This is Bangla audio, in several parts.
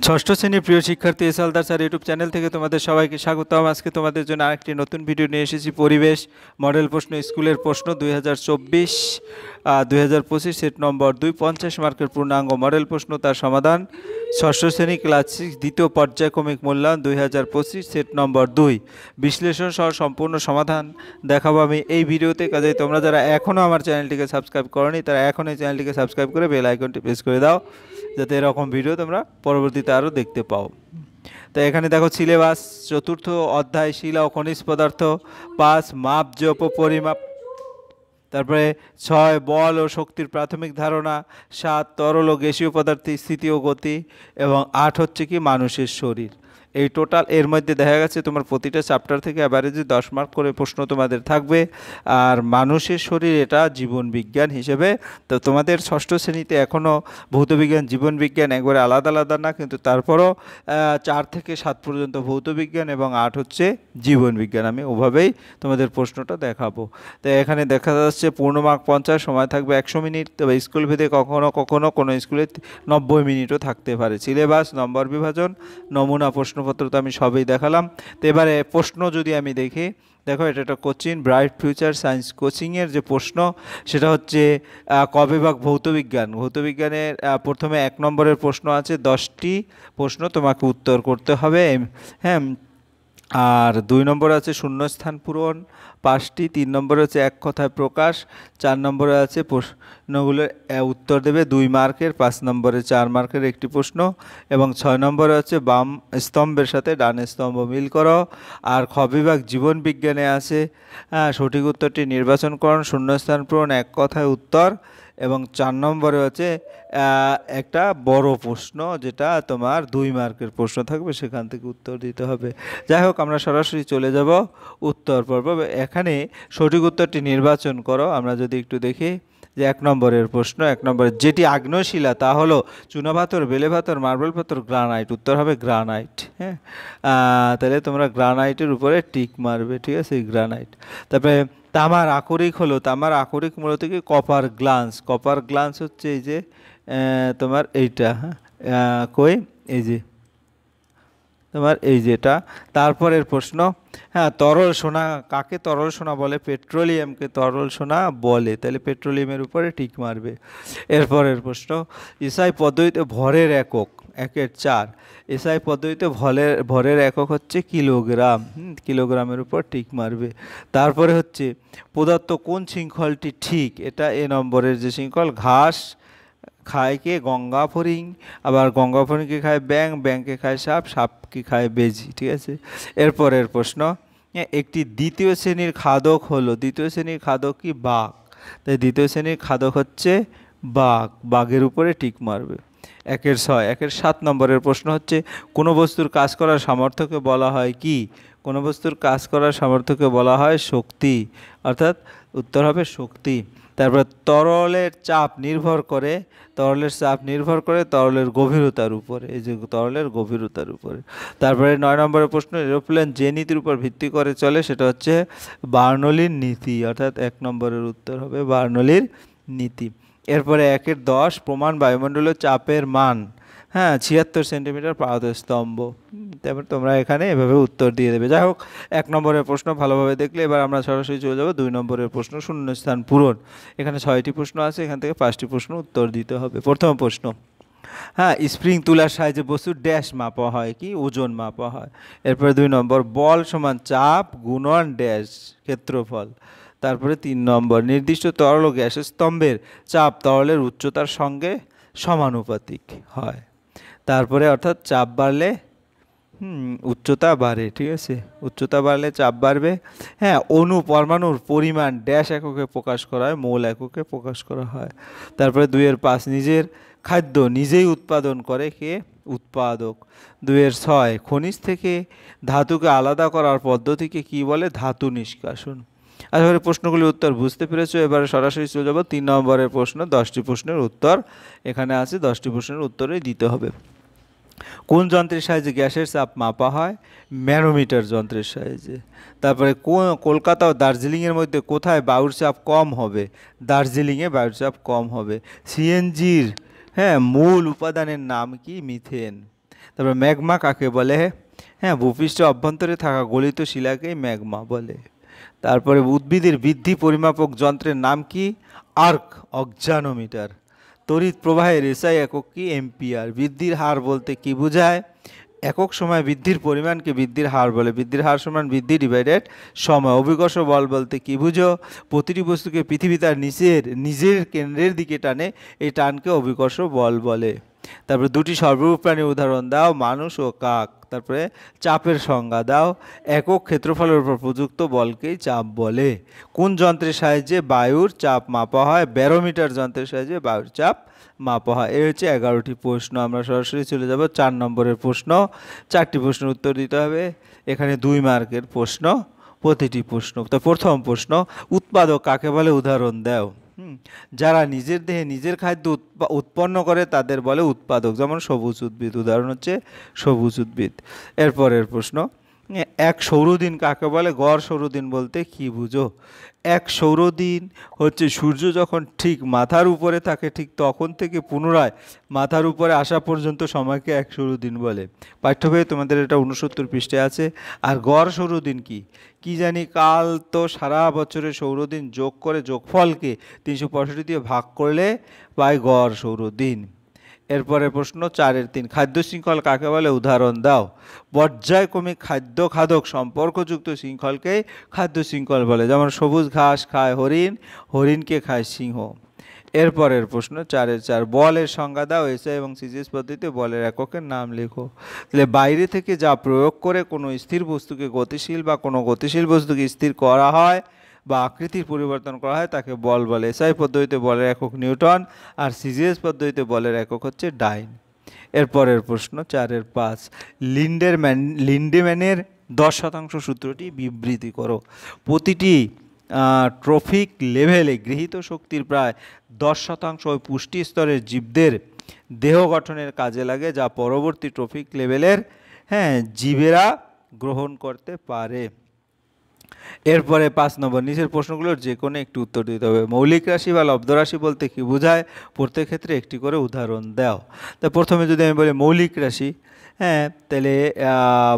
ষষ্ঠ শ্রেণীর প্রিয় শিক্ষার্থী S Haldar sir YouTube channel থেকে তোমাদের সবাইকে স্বাগতম। আজকে তোমাদের জন্য আরেকটি নতুন ভিডিও নিয়ে এসেছি। পরিবেশ মডেল প্রশ্ন, স্কুলের প্রশ্ন 2024-2025 সেট নম্বর 2, 50 মার্কের পূর্ণাঙ্গ মডেল প্রশ্ন, তার সমাধান। ষষ্ঠ শ্রেণী ক্লাস 6 দ্বিতীয় পর্যায়ক্রমিক মূল্যায়ন 2025 সেট নম্বর 2, বিশ্লেষণ সহ সম্পূর্ণ সমাধান দেখাবো আমি এই ভিডিওতে। কাজেই তোমরা যারা এখনও আমার চ্যানেলটিকে সাবস্ক্রাইব করোনি তারা এখন এই চ্যানেলটিকে সাবস্ক্রাইব করে বেল আইকনটি প্রেস করে দাও, যাতে এরকম ভিডিও তোমরা পরবর্তীতে আরও দেখতে পাও। তো এখানে দেখো সিলেবাস, চতুর্থ অধ্যায় শিলা ও খনিজ পদার্থ, 5 মাপ জপ ও পরিমাপ, তারপরে 6 বল ও শক্তির প্রাথমিক ধারণা, 7 তরল ও গ্যাসীয় পদার্থের স্থিতি ও গতি, এবং 8 হচ্ছে কি মানুষের শরীর। এই টোটাল এর মধ্যে দেখা গেছে তোমার প্রতিটা চ্যাপ্টার থেকে অ্যাভারেজে 10 মার্ক করে প্রশ্ন তোমাদের থাকবে। আর মানুষের শরীর এটা জীবন বিজ্ঞান হিসেবে, তো তোমাদের ষষ্ঠ শ্রেণীতে এখনও ভৌতবিজ্ঞান জীবন বিজ্ঞান একবারে আলাদা আলাদা না, কিন্তু তারপরও 4 থেকে 7 পর্যন্ত ভৌতবিজ্ঞান এবং 8 হচ্ছে জীবন বিজ্ঞান। আমি ওভাবেই তোমাদের প্রশ্নটা দেখাবো। তো এখানে দেখা যাচ্ছে পূর্ণমার্ক 50, সময় থাকবে 100 মিনিট। তবে স্কুল ভেদে কখনো কখনো কোনো স্কুলে 90 মিনিটও থাকতে পারে। সিলেবাস, নম্বর বিভাজন, নমুনা প্রশ্নপত্র তো আমি সবই দেখালাম। তো এবারে প্রশ্ন যদি আমি দেখি, দেখো এটা একটা কোচিং ব্রাইট ফিউচার সায়েন্স কোচিংয়ের যে প্রশ্ন সেটা হচ্ছে ক বিভাগ ভৌতবিজ্ঞান। ভৌতবিজ্ঞানের প্রথমে 1 নম্বরের প্রশ্ন আছে, 10টি প্রশ্ন তোমাকে উত্তর করতে হবে, হ্যাঁ। আর 2 নম্বরে আছে শূন্যস্থান পূরণ 5টি, 3 নম্বরে আছে এক কথায় প্রকাশ, 4 নম্বরে আছে প্রশ্নগুলোর উত্তর দেবে 2 মার্কের, 5 নম্বরে 4 মার্কের একটি প্রশ্ন, এবং 6 নম্বরে আছে বাম স্তম্ভের সাথে ডান স্তম্ভ মিল করো। আর খ বিভাগ জীবন বিজ্ঞানে আছে সঠিক উত্তরটি নির্বাচন করুন, শূন্যস্থান পূরণ, এক কথায় উত্তর, এবং 4 নম্বরে হচ্ছে একটা বড় প্রশ্ন যেটা তোমার 2 মার্কের প্রশ্ন থাকবে, সেখান থেকে উত্তর দিতে হবে। যাই হোক, আমরা সরাসরি চলে যাব উত্তর পর্ব। এখানে সঠিক উত্তরটি নির্বাচন করো। আমরা যদি একটু দেখি যে 1 নম্বরের প্রশ্ন, 1 নম্বরের যেটি আগ্নেয়শিলা তা হলো চুনাপাথর, বেলে পাথর, মার্বেল পাথর, গ্রানাইট। উত্তর হবে গ্রানাইট। হ্যাঁ, তাহলে তোমরা গ্রানাইটের উপরে টিক মারবে, ঠিক আছে, গ্রানাইট। তারপরে তামার আকরিক হলো, তামার আকরিক মূলত কি কপার গ্লান্স। কপার গ্লান্স হচ্ছে এই যে তোমার এইটা, হ্যাঁ কই এই যে তোমার এই যেটা। তারপরের প্রশ্ন, হ্যাঁ তরল সোনা কাকে তরল সোনা বলে? পেট্রোলিয়ামকে তরল সোনা বলে, তাহলে পেট্রোলিয়ামের উপরে টিক মারবে। এরপরের প্রশ্ন, এসআই পদ্ধতিতে ভরের একক, 1-4। এসআই পদ্ধতিতে ভরের একক হচ্ছে কিলোগ্রাম, কিলোগ্রামের উপর টিক মারবে। তারপরে হচ্ছে পদার্থ কোন শৃঙ্খলটি ঠিক? এটা এ নম্বরের যে শৃঙ্খল, ঘাস খায় কে? গঙ্গা ফড়িং। আবার গঙ্গা ফড়িংকে খায় ব্যাং, ব্যাংকে খায় সাপ, সাপকে খায় বেজি, ঠিক আছে। এরপরের প্রশ্ন, একটি দ্বিতীয় শ্রেণীর খাদক হলো, দ্বিতীয় শ্রেণীর খাদক কি? বাঘ। তাই দ্বিতীয় শ্রেণীর খাদক হচ্ছে বাঘ, বাঘের উপরে টিক মারবে। 1-6। 1-7 নম্বরের প্রশ্ন হচ্ছে কোনো বস্তুর কাজ করার সামর্থ্যকে বলা হয় কি? কোনো বস্তুর কাজ করার সামর্থ্যকে বলা হয় শক্তি, অর্থাৎ উত্তর হবে শক্তি। তারপর তরলের চাপ নির্ভর করে, তরলের চাপ নির্ভর করে তরলের গভীরতার উপরে, এই যে তরলের গভীরতার উপরে। তারপরে 9 নম্বরের প্রশ্ন, এরোপ্লেন যে নীতির উপর ভিত্তি করে চলে সেটা হচ্ছে বার্নৌলির নীতি, অর্থাৎ 1 নম্বরের উত্তর হবে বার্নৌলির নীতি। এরপরে 1-10 প্রমাণ বায়ুমণ্ডলীয় চাপের মান, হ্যাঁ 76 সেন্টিমিটার পাদস্তম্ভ। তারপর তোমরা এখানে এভাবে উত্তর দিয়ে দেবে। যাই হোক, 1 নম্বরের প্রশ্ন ভালোভাবে দেখলে এবার আমরা সরাসরি চলে যাব 2 নম্বরের প্রশ্ন, শূন্যস্থান পূরণ। এখানে 6টি প্রশ্ন আছে, এখান থেকে 5টি প্রশ্ন উত্তর দিতে হবে। প্রথম প্রশ্ন, হ্যাঁ স্প্রিং তুলার সাহায্যে বস্তুর ড্যাশ মাপা হয় কি? ওজন মাপা হয়। এরপরে 2 নম্বর, বল সমান চাপ গুণন ড্যাশ ক্ষেত্রফল। তারপরে 3 নম্বর, নির্দিষ্ট তরল ও গ্যাসের স্তম্ভের চাপ তরলের উচ্চতার সঙ্গে সমানুপাতিক হয়। তারপরে অর্থাৎ চাপ বাড়লে উচ্চতা বাড়ে, ঠিক আছে, উচ্চতা বাড়লে চাপ বাড়বে। হ্যাঁ, অণু পরমাণুর পরিমাণ ড্যাশ এককে প্রকাশ করা হয়, মোল এককে প্রকাশ করা হয়। তারপরে 2-5, নিজের খাদ্য নিজেই উৎপাদন করে কে? উৎপাদক। 2-6, খনিজ থেকে ধাতুকে আলাদা করার পদ্ধতিকে কি বলে? ধাতু নিষ্কাশন। আশা করি প্রশ্নগুলির উত্তর বুঝতে পেরেছো। এবারে সরাসরি চলে যাব 3 নম্বরের প্রশ্ন। 10টি প্রশ্নের উত্তর এখানে আছে, 10টি প্রশ্নের উত্তরই দিতে হবে। কোন যন্ত্রের সাহায্যে গ্যাসের চাপ মাপা হয়? ম্যানোমিটার যন্ত্রের সাহায্যে। তারপরে কলকাতা ও দার্জিলিংয়ের মধ্যে কোথায় বায়ুর চাপ কম হবে? দার্জিলিংয়ে বায়ুর চাপ কম হবে। সিএনজির মূল উপাদানের নাম কি? মিথেন। তারপরে ম্যাগমা কাকে বলে? হ্যাঁ, ভূপৃষ্ঠের অভ্যন্তরে থাকা গলিত শিলাকেই ম্যাগমা বলে। তারপরে উদ্ভিদের বৃদ্ধি পরিমাপক যন্ত্রের নাম কি? আর্ক, অক্সানোমিটার। তড়িৎ প্রবাহের এসআই একক কি? এম্পিয়ার। বৃদ্ধির হার বলতে কি বোঝায়? একক সময় বৃদ্ধির পরিমাণকে বৃদ্ধির হার বলে। বৃদ্ধির হার সমান বৃদ্ধি ডিভাইডেড সময়। অভিকর্ষ বল বলতে কি বুঝো? প্রতিটি বস্তুকে পৃথিবী তার নিজের কেন্দ্রের দিকে টানে, এই টানকে অভিকর্ষ বল বলে। তারপরে দুটি সর্বরূপ প্রাণীর উদাহরণ দাও, মানুষ ও কাক। তারপরে চাপের সংজ্ঞা দাও। একক ক্ষেত্রফলের উপর প্রযুক্ত বলকেই চাপ বলে। কোন যন্ত্রের সাহায্যে বায়ুর চাপ মাপা হয়? ব্যারোমিটার যন্ত্রের সাহায্যে বায়ুর চাপ মাপা হয়। এই হচ্ছে 11টি প্রশ্ন। আমরা সরাসরি চলে যাব 4 নম্বরের প্রশ্ন। 4টি প্রশ্নের উত্তর দিতে হবে। এখানে 2 মার্কের প্রশ্ন প্রতিটি প্রশ্ন। তো প্রথম প্রশ্ন, উৎপাদক কাকে বলে? উদাহরণ দাও। যারা নিজের দেহে নিজের খাদ্য উৎপন্ন করে তাদের বলে উৎপাদক। যেমন সবুজ উদ্ভিদ, উদাহরণ হচ্ছে সবুজ উদ্ভিদ। এরপরের প্রশ্ন, এক সৌরদিন কাকে বলে? গড় সৌরদিন বলতে কি বুঝো? এক সৌরদিন হচ্ছে সূর্য যখন ঠিক মাথার উপরে থাকে ঠিক তখন থেকে পুনরায় মাথার উপরে আসা পর্যন্ত সময়কে এক সৌরদিন বলে। পাঠ্যবইয়ে তোমাদের এটা 69 পৃষ্ঠায় আছে। আর গড় সৌরদিন কি? কি জানি, কাল তো সারা বছরের সৌরদিন যোগ করে যোগফলকে 365 দিয়ে ভাগ করলে পাই গড় সৌরদিন। এরপরে প্রশ্ন 4-এর 3, খাদ্য শৃঙ্খল কাকে বলে? উদাহরণ দাও। পর্যায়ক্রমিক খাদ্য খাদক সম্পর্কযুক্ত শৃঙ্খলকে খাদ্য শৃঙ্খল বলে। যেমন সবুজ ঘাস খায় হরিণ, হরিণকে খায় সিংহ। এরপরের প্রশ্ন 4-এর 4, বলের সংজ্ঞা দাও। এসআই এবং সিজিএস পদ্ধতিতে বলের এককের নাম লেখো। তাহলে বাইরে থেকে যা প্রয়োগ করে কোনো স্থির বস্তুকে গতিশীল বা কোনো গতিশীল বস্তুকে স্থির করা হয় বা আকৃতির পরিবর্তন করা হয় তাকে বল বলে। এসআই পদ্ধতিতে বলের একক নিউটন, আর সিজিএস পদ্ধতিতে বলের একক হচ্ছে ডাইন। এরপরের প্রশ্ন 4-এর 5, লিন্ডেম্যানের 10% সূত্রটি বিবৃতি করো। প্রতিটি ট্রফিক লেভেলে গৃহীত শক্তির প্রায় 10% ওই পুষ্টি স্তরের জীবদের দেহ গঠনের কাজে লাগে, যা পরবর্তী ট্রফিক লেভেলের জীবেরা গ্রহণ করতে পারে। এরপরে 5 নম্বর, নিচের প্রশ্নগুলোর যে কোনো একটি উত্তর দিতে হবে। মৌলিক রাশি বা লব্ধ রাশি বলতে কি বোঝায়? প্রত্যেক ক্ষেত্রে একটি করে উদাহরণ দাও। তা প্রথমে যদি আমি বলি মৌলিক রাশি, তাহলে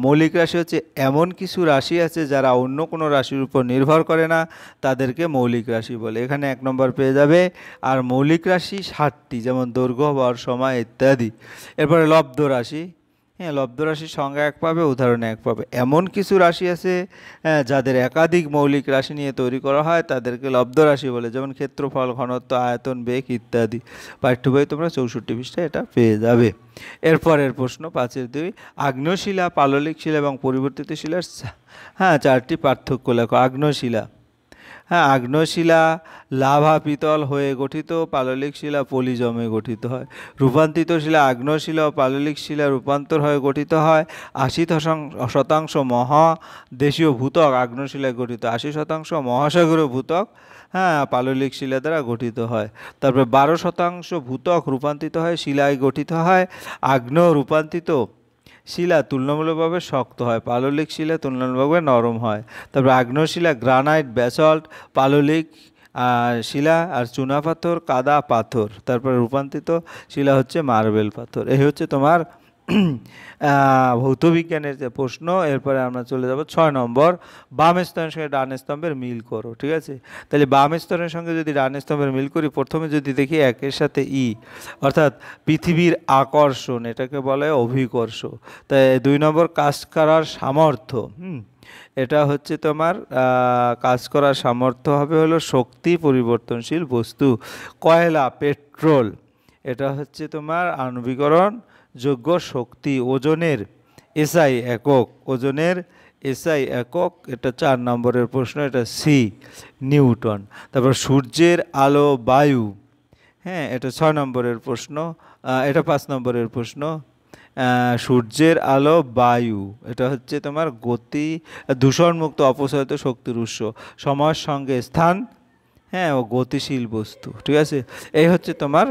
মৌলিক রাশি হচ্ছে এমন কিছু রাশি আছে যারা অন্য কোনো রাশির উপর নির্ভর করে না, তাদেরকে মৌলিক রাশি বলে। এখানে 1 নম্বর পেয়ে যাবে। আর মৌলিক রাশি 7টি, যেমন দৈর্ঘ্য, ভর, সময় ইত্যাদি। এরপরে লব্ধ রাশি, লব্ধ রাশির সংজ্ঞা 1 পাবে, উদাহরণ 1 পাবে। এমন কিছু রাশি আছে যাদের একাধিক মৌলিক রাশি নিয়ে তৈরি করা হয়, তাদেরকে লব্ধ রাশি বলে। যেমন ক্ষেত্রফল, ঘনত্ব, আয়তন, বেগ ইত্যাদি। পাঠ্য বই তোমরা 64 পৃষ্ঠায় এটা পেয়ে যাবে। এরপরের প্রশ্ন 5-এর 2, আগ্নেয় শিলা, পাললিক শিলা এবং পরিবর্তিত শিলার 4টি পার্থক্য লেখো। আগ্নেয় শিলা, আগ্নেয় শিলা লাভা পিতল হয়ে গঠিত, পাললিক শিলা পলিজমে গঠিত হয়। রূপান্তরিত শিলা আগ্নেয় শিলা ও পাললিক শিলা রূপান্তর হয়ে গঠিত হয়। 80% মহাদেশীয় ভূত্বক আগ্নেয় শিলায় গঠিত, 80% মহাসাগরীয় ভূত্বক পাললিক শিলা দ্বারা গঠিত হয়। তারপরে 12% ভূত্বক রূপান্তরিত হয় শিলায় গঠিত হয়। আগ্নেয় রূপান্তরিত শিলা তুলনামূলকভাবে শক্ত হয়, পাললিক শিলা তুলনামূলকভাবে নরম হয়। তারপর আগ্নেয় শিলা গ্রানাইট, ব্যাসল্ট, পাললিক শিলা আর চুনাপাথর, কাদা পাথর। তারপরে রূপান্তরিত শিলা হচ্ছে মার্বেল পাথর। এই হচ্ছে তোমার ভৌতবিজ্ঞানের যে প্রশ্ন। এরপরে আমরা চলে যাব 6 নম্বর, বাম স্তরের সঙ্গে ডান স্তম্ভের মিল করো। ঠিক আছে, তাহলে বাম স্তরের সঙ্গে যদি ডান স্তম্ভের মিল করি, প্রথমে যদি দেখি 1-এর সাথে ই, অর্থাৎ পৃথিবীর আকর্ষণ, এটাকে বলে অভিকর্ষ। তাই 2 নম্বর, কাজ করার সামর্থ্য, এটা হচ্ছে তোমার কাজ করার সামর্থ্য হবে হলো শক্তি পরিবর্তনশীল বস্তু। কয়লা, পেট্রোল, এটা হচ্ছে তোমার আণবিকরণ যোগ্য শক্তি। ওজনের এসআই একক, ওজনের এসআই একক, এটা 4 নম্বরের প্রশ্ন, এটা সি, নিউটন। তারপর সূর্যের আলো, বায়ু, এটা 6 নম্বরের প্রশ্ন, এটা 5 নম্বরের প্রশ্ন। সূর্যের আলো, বায়ু, এটা হচ্ছে তোমার গতি দূষণমুক্ত অপসারিত শক্তির উৎস। সময়ের সঙ্গে স্থান, ও গতিশীল বস্তু। ঠিক আছে, এই হচ্ছে তোমার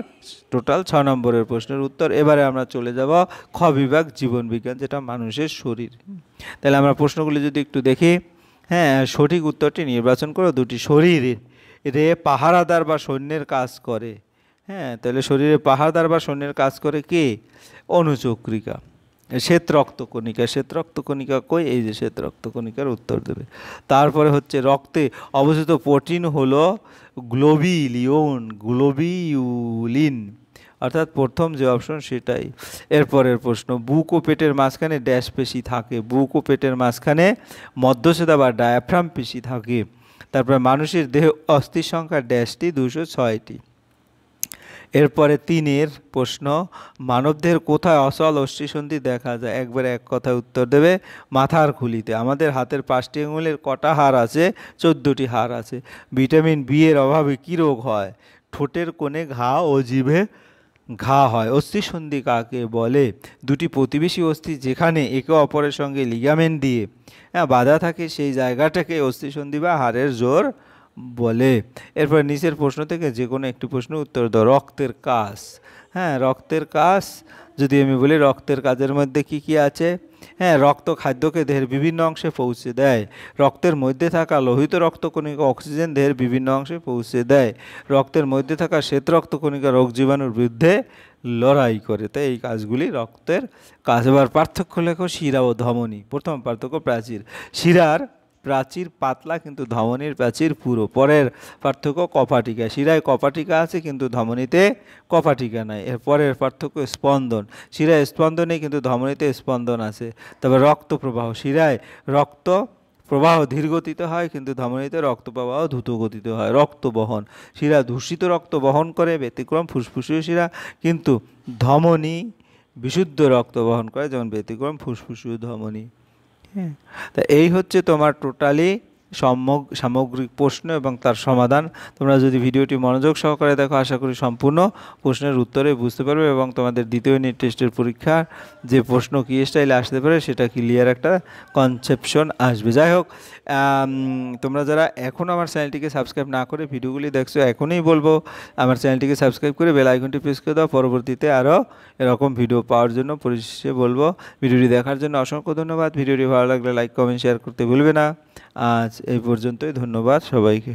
টোটাল 6 নম্বরের প্রশ্নের উত্তর। এবারে আমরা চলে যাব খ বিভাগ, জীবন বিজ্ঞান, যেটা মানুষের শরীর। তাহলে আমরা প্রশ্নগুলি যদি একটু দেখি, সঠিক উত্তরটি নির্বাচন করো। দুটি শরীরে পাহারাদার বা সৈন্যের কাজ করে। তাহলে শরীরে পাহারাদার বা সৈন্যের কাজ করে কে? অনুচক্রিকা। শ্বেত রক্তকণিকা, শ্বেত রক্তকণিকা কই, এই যে শ্বেত রক্তকণিকার উত্তর দেবে। তারপরে হচ্ছে রক্তে অবস্থিত প্রোটিন হলো গ্লোবিউলিন, অর্থাৎ প্রথম যে অপশন সেটাই। এরপরের প্রশ্ন, বুক ও পেটের মাঝখানে ড্যাশ পেশি থাকে, বুক ও পেটের মাঝখানে মধ্যচ্ছেদা বা ডায়াফ্রাম পেশি থাকে। তারপরে মানুষের দেহ অস্থির সংখ্যা ড্যাশটি 206টি। এরপরে 3-এর প্রশ্ন, মানবদেহের কোথায় অচল অস্থিসন্ধি দেখা যায়? একবারে এক কথায় উত্তর দেবে, মাথার খুলিতে। আমাদের হাতের 5টি আঙুলের কটা হাড় আছে? 14টি হাড় আছে। ভিটামিন বি এর অভাবে কী রোগ হয়? ঠোঁটের কোণে ঘা ও জিভে ঘা হয়। অস্থিসন্ধি কাকে বলে? দুটি প্রতিবেশী অস্থি যেখানে একে অপরের সঙ্গে লিগামেন্ট দিয়ে বাঁধা থাকে সেই জায়গাটাকে অস্থিসন্ধি বা হাড়ের জোর বলে। এরপর নিচের প্রশ্ন থেকে যে কোনো একটি প্রশ্ন উত্তর দাও। রক্তের কাজ, হ্যাঁ রক্তের কাজ যদি আমি বলি, রক্তের কাজের মধ্যে কি কি আছে? হ্যাঁ, রক্ত খাদ্যকে দেহের বিভিন্ন অংশে পৌঁছে দেয়। রক্তের মধ্যে থাকা লোহিত রক্তকণিকা অক্সিজেন দেহের বিভিন্ন অংশে পৌঁছে দেয়। রক্তের মধ্যে থাকা শ্বেত রক্তকণিকা রোগ জীবাণুর বিরুদ্ধে লড়াই করে। তাই এই কাজগুলি রক্তের কাজ। এবার পার্থক্য লেখো শিরা ও ধমনী। প্রথম পার্থক্য, প্রাচীর। শিরার প্রাচীর পাতলা কিন্তু ধমনীর প্রাচীর পুরো। পরের পার্থক্য কপাটিকা, শিরায় কপাটিকা আছে কিন্তু ধমনীতে কপাটিকা নাই। এর পরের পার্থক্য স্পন্দন, শিরায় স্পন্দন নেই কিন্তু ধমনীতে স্পন্দন আছে। তবে রক্ত প্রবাহ, শিরায় রক্ত প্রবাহ ধীরগতিতে হয় কিন্তু ধমনীতে রক্ত প্রবাহ দ্রুতগতিতে হয়। রক্ত বহন, শিরা দূষিত রক্ত বহন করে, ব্যতিক্রম ফুসফুসীয় শিরা, কিন্তু ধমনী বিশুদ্ধ রক্ত বহন করে, যেমন ব্যতিক্রম ফুসফুসীয় ধমনী। হ্যাঁ, তা এই হচ্ছে তোমার টোটালি সামগ্রিক প্রশ্ন এবং তার সমাধান। তোমরা যদি ভিডিওটি মনোযোগ সহকারে দেখো, আশা করি সম্পূর্ণ প্রশ্নের উত্তরে বুঝতে পারবে এবং তোমাদের দ্বিতীয় ইউনিট টেস্টের পরীক্ষার যে প্রশ্ন কী স্টাইলে আসতে পারে সেটা ক্লিয়ার একটা কনসেপশন আসবে। যাই হোক, তোমরা যারা এখনও আমার চ্যানেলটিকে সাবস্ক্রাইব না করে ভিডিওগুলি দেখছো, এখনই বলবো আমার চ্যানেলটিকে সাবস্ক্রাইব করে বেল আইকনটি প্রেস করে দাও। পরবর্তীতে আরও এরকম ভিডিও পাওয়ার জন্য পরিশেষে বলবো, ভিডিওটি দেখার জন্য অসংখ্য ধন্যবাদ। ভিডিওটি ভালো লাগলে লাইক কমেন্ট শেয়ার করতে ভুলবে না। আজ এই পর্যন্তই, ধন্যবাদ সবাইকে।